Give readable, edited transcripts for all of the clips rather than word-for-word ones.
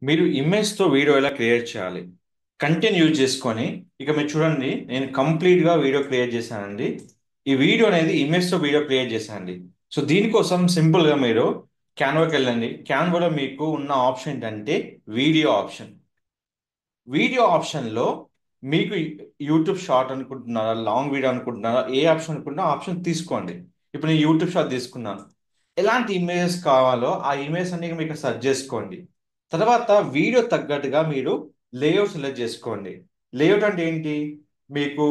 మీరు ఇమేజ్తో వీడియో ఎలా క్రియేట్ చేయాలి? కంటెంట్ యూజ్ చేసుకొని ఇక మీరు చూడండి, నేను కంప్లీట్గా వీడియో క్రియేట్ చేశానండి. ఈ వీడియో అనేది ఇమేజ్తో వీడియో క్రియేట్ చేశానండి. సో దీనికోసం సింపుల్గా మీరు క్యాన్వాకి వెళ్ళండి. క్యాన్వాలో మీకు ఉన్న ఆప్షన్ ఏంటంటే వీడియో ఆప్షన్. వీడియో ఆప్షన్లో మీకు యూట్యూబ్ షార్ట్ అనుకుంటున్నారా, లాంగ్ వీడియో అనుకుంటున్నారా, ఏ ఆప్షన్ అనుకుంటున్నా ఆప్షన్ తీసుకోండి. ఇప్పుడు నేను యూట్యూబ్ షార్ట్ తీసుకున్నాను. ఎలాంటి ఇమేజెస్ కావాలో ఆ ఇమేజ్ అన్ని మీకు సెర్చ్ చేసుకోండి. తర్వాత వీడియో తగ్గట్టుగా మీరు లేఅవుట్ సెలెక్ట్ చేసుకోండి. లేఅవుట్ అంటే ఏంటి? మీకు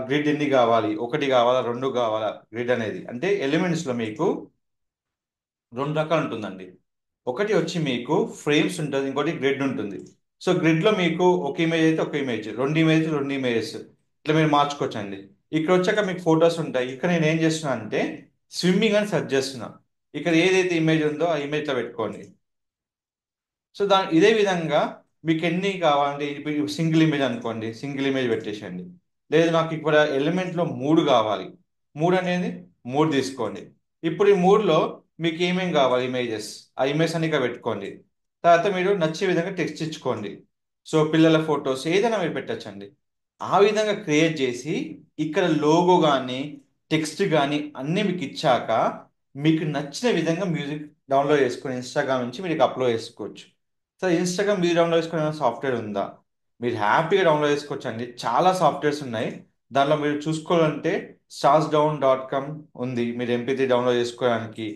గ్రిడ్ ఎన్ని కావాలి, ఒకటి కావాలా, రెండు కావాలా? గ్రిడ్ అనేది అంటే ఎలిమెంట్స్లో మీకు రెండు రకాలు ఉంటుందండి. ఒకటి వచ్చి మీకు ఫ్రేమ్స్ ఉంటుంది, ఇంకోటి గ్రిడ్ ఉంటుంది. సో గ్రిడ్లో మీకు ఒక ఇమేజ్ అయితే ఒక ఇమేజ్, రెండు ఇమేజ్ రెండు ఇమేజెస్ ఇట్లా మీరు మార్చుకోవచ్చు అండి. ఇక్కడ వచ్చాక మీకు ఫొటోస్ ఉంటాయి. ఇక్కడ నేను ఏం చేస్తున్నా అంటే స్విమ్మింగ్ అని సెర్చ్ చేస్తున్నా. ఇక్కడ ఏదైతే ఇమేజ్ ఉందో ఆ ఇమేజ్లో పెట్టుకోండి. సో ఇదే విధంగా మీకు ఎన్ని కావాలంటే ఇప్పుడు సింగిల్ ఇమేజ్ అనుకోండి, సింగిల్ ఇమేజ్ పెట్టేసేయండి. లేదు నాకు ఇక్కడ ఎలిమెంట్లో మూడు కావాలి, మూడు అనేది మూడు తీసుకోండి. ఇప్పుడు ఈ మూడులో మీకు ఏమేం కావాలి ఇమేజెస్, ఆ ఇమేజ్ అన్ని ఇక్కడ పెట్టుకోండి. తర్వాత మీరు నచ్చే విధంగా టెక్స్ట్ ఇచ్చుకోండి. సో పిల్లల ఫొటోస్ ఏదైనా మీరు పెట్టచ్చండి. ఆ విధంగా క్రియేట్ చేసి ఇక్కడ లోగో కానీ టెక్స్ట్ కానీ అన్నీ మీకు ఇచ్చాక మీకు నచ్చిన విధంగా మ్యూజిక్ డౌన్లోడ్ చేసుకొని ఇన్స్టాగ్రామ్ నుంచి మీరు అప్లోడ్ చేసుకోవచ్చు. సో ఇన్స్టాగ్రామ్ మీరు డౌన్లోడ్ చేసుకునే సాఫ్ట్వేర్ ఉందా? మీరు హ్యాపీగా డౌన్లోడ్ చేసుకోవచ్చు అండి. చాలా సాఫ్ట్వేర్స్ ఉన్నాయి. దానిలో మీరు చూసుకోవాలంటే StarsDown.com ఉంది. మీరు MP3 డౌన్లోడ్ చేసుకోవడానికి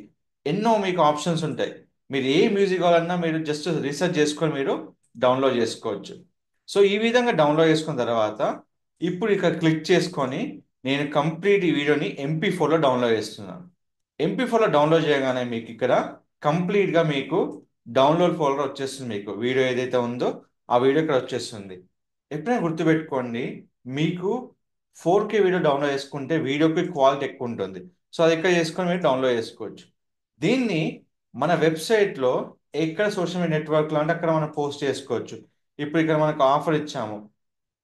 ఎన్నో మీకు ఆప్షన్స్ ఉంటాయి. మీరు ఏ మ్యూజిక్ కావాలన్నా మీరు జస్ట్ రీసెర్చ్ చేసుకొని మీరు డౌన్లోడ్ చేసుకోవచ్చు. సో ఈ విధంగా డౌన్లోడ్ చేసుకున్న తర్వాత ఇప్పుడు ఇక్కడ క్లిక్ చేసుకొని నేను కంప్లీట్ ఈ వీడియోని MP4లో డౌన్లోడ్ చేస్తున్నాను. MP4లో డౌన్లోడ్ చేయగానే మీకు ఇక్కడ కంప్లీట్గా మీకు డౌన్లోడ్ ఫోల్డర్ వచ్చేస్తుంది. మీకు వీడియో ఏదైతే ఉందో ఆ వీడియో ఇక్కడ వచ్చేస్తుంది. ఎప్పుడైనా గుర్తుపెట్టుకోండి, మీకు 4K వీడియో డౌన్లోడ్ చేసుకుంటే వీడియోకి క్వాలిటీ ఎక్కువ ఉంటుంది. సో అది ఇక్కడ చేసుకొని మీరు డౌన్లోడ్ చేసుకోవచ్చు. దీన్ని మన వెబ్సైట్లో ఎక్కడ సోషల్ మీడియా నెట్వర్క్లో అంటే అక్కడ మనం పోస్ట్ చేసుకోవచ్చు. ఇప్పుడు ఇక్కడ మనకు ఆఫర్ ఇచ్చాము.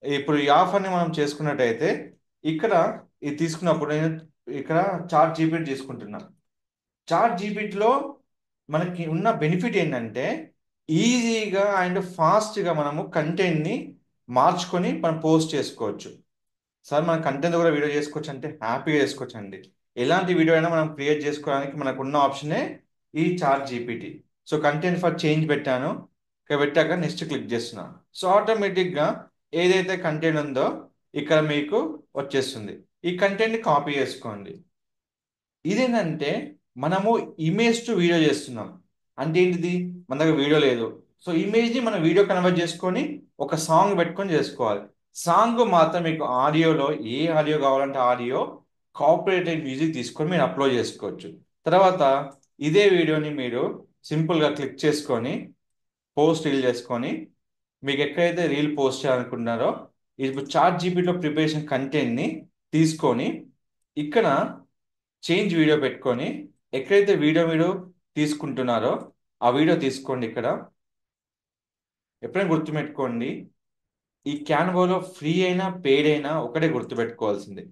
ఇప్పుడు ఈ ఆఫర్ని మనం చేసుకున్నట్టయితే ఇక్కడ ఇది తీసుకున్నప్పుడు నేను ఇక్కడ చాట్ జీపీటీ తీసుకుంటున్నాను. చాట్ జీపీటీలో మనకి ఉన్న బెనిఫిట్ ఏంటంటే ఈజీగా అండ్ ఫాస్ట్గా మనము కంటెంట్ని మార్చుకొని మనం పోస్ట్ చేసుకోవచ్చు. సార్ మన కంటెంట్ కూడా వీడియో చేసుకోవచ్చు అంటే హ్యాపీగా చేసుకోవచ్చు అండి. ఎలాంటి వీడియో అయినా మనం క్రియేట్ చేసుకోవడానికి మనకు ఉన్న ఆప్షనే ఈ chat GPT. So content for change పెట్టాను. ఇక్కడ పెట్టాక నెక్స్ట్ క్లిక్ చేస్తున్నాను. సో ఆటోమేటిక్గా ఏదైతే కంటెంట్ ఉందో ఇక్కడ మీకు వచ్చేస్తుంది. ఈ కంటెంట్ని కాపీ చేసుకోండి. ఇదేంటంటే మనము ఇమేజ్ టు వీడియో చేస్తున్నాం. అంటే ఏంటిది? మన దగ్గర వీడియో లేదు. సో ఇమేజ్ని మనం వీడియో కన్వర్ట్ చేసుకొని ఒక సాంగ్ పెట్టుకొని చేసుకోవాలి. సాంగ్ మాత్రం మీకు ఆడియోలో ఏ ఆడియో కావాలంటే ఆడియో కాపీరైటెడ్ మ్యూజిక్ తీసుకొని మీరు అప్లోడ్ చేసుకోవచ్చు. తర్వాత ఇదే వీడియోని మీరు సింపుల్గా క్లిక్ చేసుకొని పోస్ట్ రీల్ చేసుకొని మీకు ఎక్కడైతే రీల్ పోస్ట్ చేయాలనుకుంటున్నారో ఇప్పుడు చాట్ జీపీటీలో ప్రిపరేషన్ కంటెంట్ని తీసుకొని ఇక్కడ చేంజ్ వీడియో పెట్టుకొని ఎక్కడైతే వీడియో మీరు తీసుకుంటున్నారో ఆ వీడియో తీసుకోండి. ఇక్కడ ఎప్పుడైనా గుర్తుపెట్టుకోండి, ఈ క్యాన్వాలో ఫ్రీ అయినా పెయిడ్ అయినా ఒకటే గుర్తుపెట్టుకోవాల్సింది.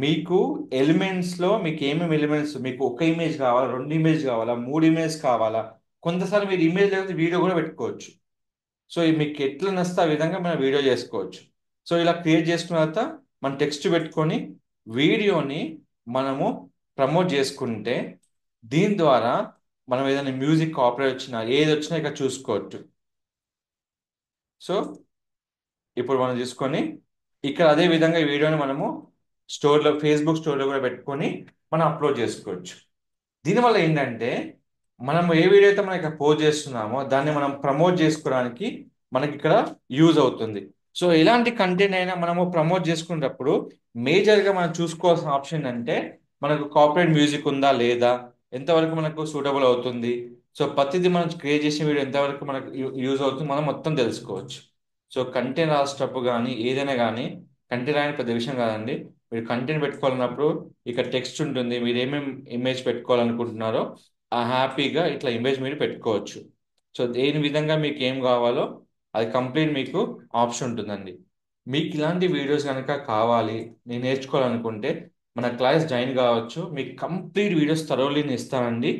మీకు ఎలిమెంట్స్లో మీకు ఏమేమి ఎలిమెంట్స్, మీకు ఒక ఇమేజ్ కావాలా, రెండు ఇమేజ్ కావాలా, మూడు ఇమేజ్ కావాలా? కొంతసారి మీరు ఇమేజ్ లేకపోతే వీడియో కూడా పెట్టుకోవచ్చు. సో ఇది మీకు ఎట్లా నచ్చితే ఆ విధంగా మనం వీడియో చేసుకోవచ్చు. సో ఇలా క్రియేట్ చేసుకున్న తర్వాత మనం టెక్స్ట్ పెట్టుకొని వీడియోని మనము ప్రమోట్ చేసుకుంటే దీని ద్వారా మనం ఏదైనా మ్యూజిక్ కాపీరైట్ వచ్చినా ఏది వచ్చినా ఇక్కడ చూసుకోవచ్చు. సో ఇప్పుడు మనం చూసుకొని ఇక్కడ అదే విధంగా ఈ వీడియోని మనము స్టోర్లో ఫేస్బుక్ స్టోర్లో కూడా పెట్టుకొని మనం అప్లోడ్ చేసుకోవచ్చు. దీనివల్ల ఏంటంటే మనం ఏ వీడియో అయితే మనం ఇక్కడ పోస్ట్ చేస్తున్నామో దాన్ని మనం ప్రమోట్ చేసుకోవడానికి మనకి ఇక్కడ యూజ్ అవుతుంది. సో ఎలాంటి కంటెంట్ అయినా మనము ప్రమోట్ చేసుకునేటప్పుడు మేజర్గా మనం చూసుకోవాల్సిన ఆప్షన్ అంటే మనకు కాపీరైట్ మ్యూజిక్ ఉందా లేదా, ఎంతవరకు మనకు సూటబుల్ అవుతుంది. సో ప్రతిదీ మనం క్రియేట్ చేసిన వీడియో ఎంతవరకు మనకు యూజ్ అవుతుంది మనం మొత్తం తెలుసుకోవచ్చు. సో కంటెంట్ రాసేటప్పుడు కానీ ఏదైనా కానీ కంటెంట్ అనేది పెద్ద విషయం కాదండి. మీరు కంటెంట్ పెట్టుకోవాలన్నప్పుడు ఇక్కడ టెక్స్ట్ ఉంటుంది. మీరు ఏమేమి ఇమేజ్ పెట్టుకోవాలనుకుంటున్నారో ఆ హ్యాపీగా ఇట్లా ఇమేజ్ మీరు పెట్టుకోవచ్చు. సో దేని విధంగా మీకు ఏం కావాలో అది కంప్లీట్ మీకు ఆప్షన్ ఉంటుందండి. మీకు ఇలాంటి వీడియోస్ కనుక కావాలి, నేను నేర్చుకోవాలనుకుంటే మన క్లాస్ జాయిన్ కావచ్చు. మీకు కంప్లీట్ వీడియోస్ థరోలీ నేను ఇస్తానండి.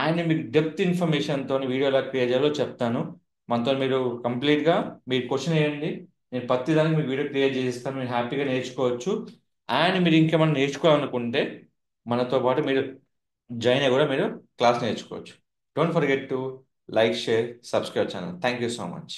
అండ్ మీకు డెప్త్ ఇన్ఫర్మేషన్తో వీడియో ఎలా క్రియేట్ చేయాలో చెప్తాను. మనతో మీరు కంప్లీట్గా మీరు క్వశ్చన్ వేయండి. నేను ప్రతి దానికి మీ వీడియో క్రియేట్ చేసిస్తాను. మీరు హ్యాపీగా నేర్చుకోవచ్చు. అండ్ మీరు ఇంకేమైనా నేర్చుకోవాలనుకుంటే మనతో పాటు మీరు జాయిన్ అయ్యి కూడా మీరు క్లాస్ నేర్చుకోవచ్చు. Don't forget to like, share, subscribe channel. Thank you so much.